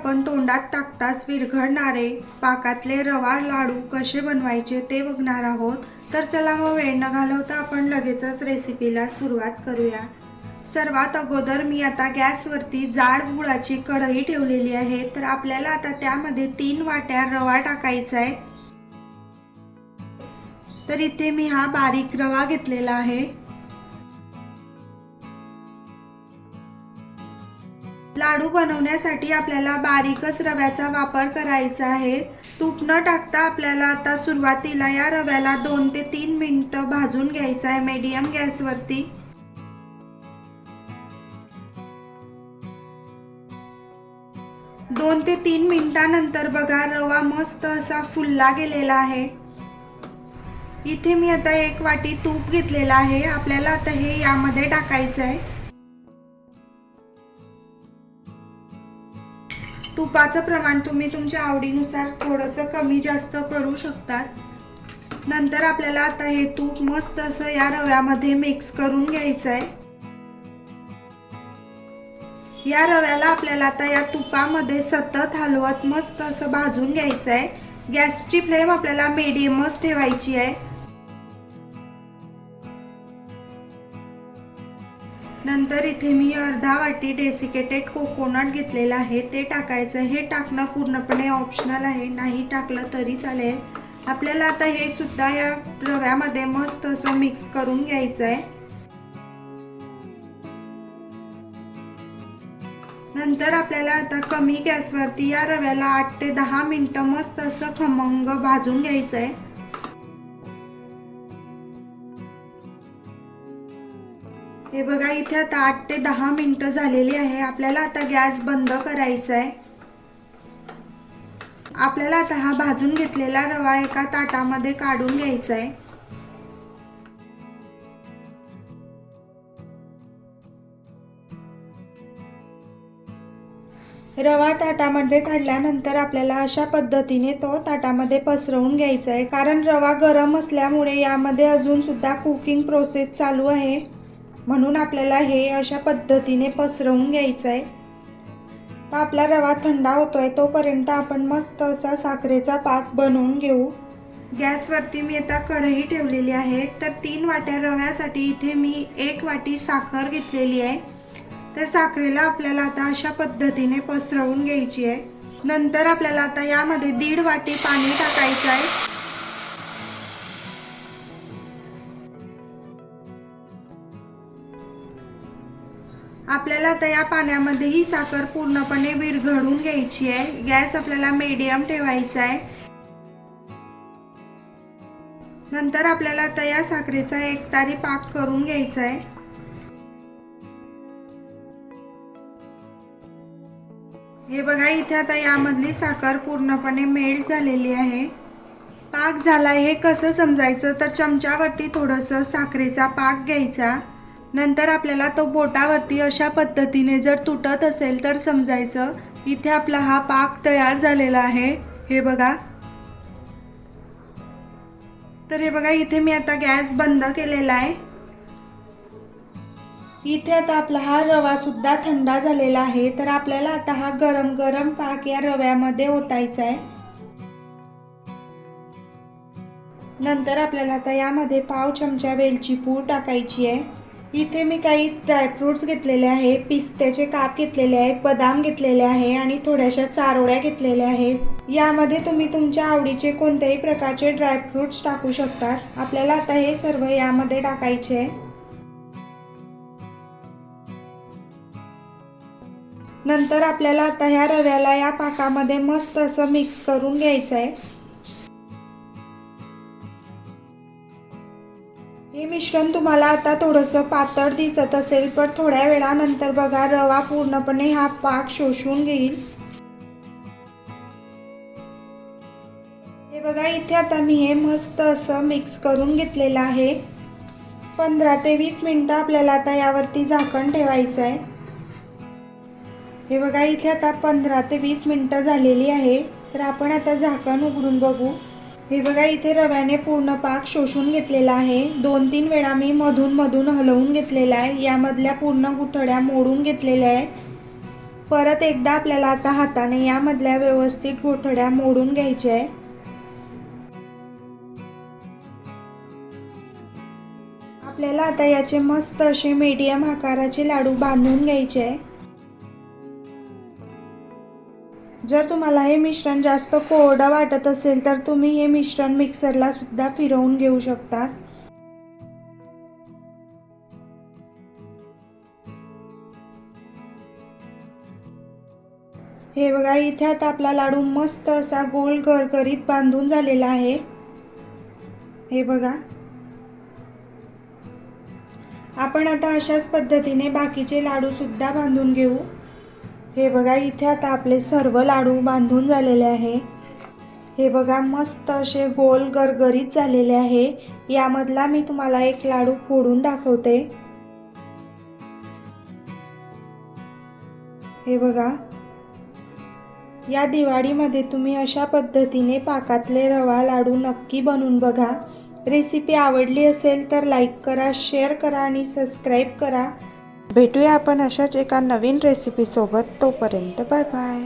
आपण तोंडात टाकताच विरघळणारे पाकातले रवा लाडू कसे बनवायचे ते बघणार आहोत। तर चला मग वेळ न घालवता आपण लगेचच रेसिपीला सुरुवात करूया। सर्वात अगोदर मी आता गॅसवरती जाड गुळाची कढई ठेवलेली आहे। तर आपल्याला आता त्यामध्ये 3 वाट्या रवा टाकायचा आहे। तर इथे मी हा बारीक रवा घेतलेला आहे। लाडू बनवण्यासाठी आपल्याला बारीकच रव्याचा वापर करायचा आहे। तूप न टाकता आपल्याला आता सुरुवातीला या रव्याला 2 ते 3 मिनिटं भाजून घ्यायचा आहे मीडियम गॅसवरती। 2 ते 3 मिनिटांनंतर बघा रवा मस्त असा फुलला गेलेला आहे। इथे मी आता 1 वाटी तूप घेतलेला आहे। आपल्याला आता हे यामध्ये टाकायचं आहे। तुपाचं प्रमाण तुम्ही तुमच्या आवडीनुसार थोडंसं कमी जास्त करू शकता। नंतर आपल्याला आता हे तूप मस्त असं या रव्यामध्ये मिक्स करून घ्यायचं आहे। या रव्याला आपल्याला आता या तुपामध्ये सतत हलवत मस्त असं भाजून घ्यायचं आहे। गॅसची फ्लेम आपल्याला मीडियमच ठेवायची आहे। नंतर इथे मी अर्धा वाटी डेसिकेटेड कोकोनट घेतलेला आहे, ते टाकायचं। हे टाकणं पूर्णपणे ऑप्शनल आहे, नाही टाकलं तरी चालेल। आपल्याला आता हे सुद्धा या रव्यामध्ये मस्त असं मिक्स करून घ्यायचं आहे। नंतर आपल्याला आता कमी गॅसवरती या रव्याला 8 ते 10 मिनिटं मस्त असं खमंग भाजून घ्यायचं आहे। हे बघा इथे आता 8 ते 10 मिनिटं झालेली आहे। आपल्याला आता गॅस बंद करायचा आहे। आपल्याला आता हा भाजून घेतलेला रवा एका ताटामध्ये काढून घ्यायचा आहे। रवा ताटामध्ये काढल्यानंतर आपल्याला अशा पद्धतीने तो ताटामध्ये पसरवून घ्यायचा आहे, कारण रवा गरम असल्यामुळे यामध्ये अजून सुद्धा कुकिंग प्रोसेस चालू आहे, म्हणून आपल्याला हे अशा पद्धतीने पसरवून घ्यायचं आहे। तर आपला रवा थंड होतोय तोपर्यंत आपण मस्त असा साखरेचा पाक बनवून घेऊ। गॅसवरती मी आता कढई ठेवलेली आहे। तर 3 वाट्या रव्यासाठी इथे मी 1 वाटी साखर घेतलेली आहे। तर साखरेला आपल्याला आता अशा पद्धतीने पसरवून घ्यायची आहे। नंतर आपल्याला आता यामध्ये 1.5 वाटी पाणी टाकायचं आहे। आपल्याला आता या पाण्यामध्ये ही साखर पूर्णपणे विरघळून घ्यायची आहे। गॅस आपल्याला मीडियम ठेवायचा आहे। नंतर आपल्याला आता या साखरेचा एकतारी पाक करून घ्यायचा आहे। हे बघा इथे आता यामधली साखर पूर्णपणे मेल्ट झालेली आहे। पाक झाला हे कसं समजायचं, तर चमच्यावरती थोडंसं साखरेचा पाक घ्यायचा। नंतर आपल्याला तो बोटावरती अशा पद्धतीने जर तुटत असेल तर समजायचं इथे आपला हा पाक तयार झालेला आहे। हे बघा, तर हे बघा इथे मी आता गॅस बंद केलेला आहे। इथे आता आपला हा रवा सुद्धा थंड झालेला आहे। तर आपल्याला आता हा गरम गरम पाक या रव्यामध्ये ओतायचा आहे। नंतर आपल्याला आता यामध्ये पाव चमचा वेलची पूड टाकायची आहे। इथे मी काही ड्रायफ्रुट्स घेतलेले आहे, पिस्त्याचे काप घेतलेले आहे, बदाम घेतलेले आहे आणि थोड्याशा चारोळ्या घेतलेल्या आहेत। यामध्ये तुम्ही तुमच्या आवडीचे कोणत्याही प्रकारचे ड्रायफ्रुट्स टाकू शकता। आपल्याला आता हे सर्व यामध्ये टाकायचे आहे। नंतर आपल्याला आता ह्या रव्याला या पाकामध्ये मस्त असं मिक्स करून घ्यायचं आहे। हे मिश्रण तुम्हाला आता थोडंसं पातळ दिसत असेल, पण थोड्या वेळानंतर बघा रवा पूर्णपणे हा पाक शोषून घेईल। हे बघा इथे आता मी हे मस्त असं मिक्स करून घेतलेलं आहे। 15 ते 20 मिनिटं आपल्याला आता यावरती झाकण ठेवायचं आहे। हे बघा इथे आता 15 ते 20 मिनिटं झालेली आहे। तर आपण आता झाकण उघडून बघू। हे बघा इथे रव्याने पूर्ण पाक शोषून घेतलेला आहे। 2-3 वेळा मी मधून मधून हलवून घेतलेला आहे। यामधल्या पूर्ण गुठळ्या मोडून घेतलेल्या आहेत। परत एकदा आपल्याला आता हाताने यामधल्या व्यवस्थित गोठड्या मोडून घ्यायच्या आहे। आपल्याला आता याचे मस्त असे मीडियम आकाराचे लाडू बांधून घ्यायचे आहे। जर तुम्हाला हे मिश्रण जास्त कोरडं वाटत असेल तर तुम्ही हे मिश्रण मिक्सरला सुद्धा फिरवून घेऊ शकता। हे बघा, इथे आता आपला लाडू मस्त असा गोल गरगरीत बांधून झालेला आहे। हे बघा, आपण आता अशाच पद्धतीने बाकीचे लाडू सुद्धा बांधून घेऊ। हे बघा, इथे आता आपले सर्व लाडू बांधून झालेले आहे। हे बघा, मस्त असे गोल गरगरीत झालेले आहे। यामधला मी तुम्हाला एक लाडू फोडून दाखवते। हे बघा, या दिवाळीमध्ये तुम्ही अशा पद्धतीने पाकातले रवा लाडू नक्की बनवून बघा। रेसिपी आवडली असेल तर लाईक करा, शेअर करा आणि सबस्क्राईब करा। भेटूया आपण अशाच एका नवीन रेसिपी सोबत। तोपर्यंत बाय बाय।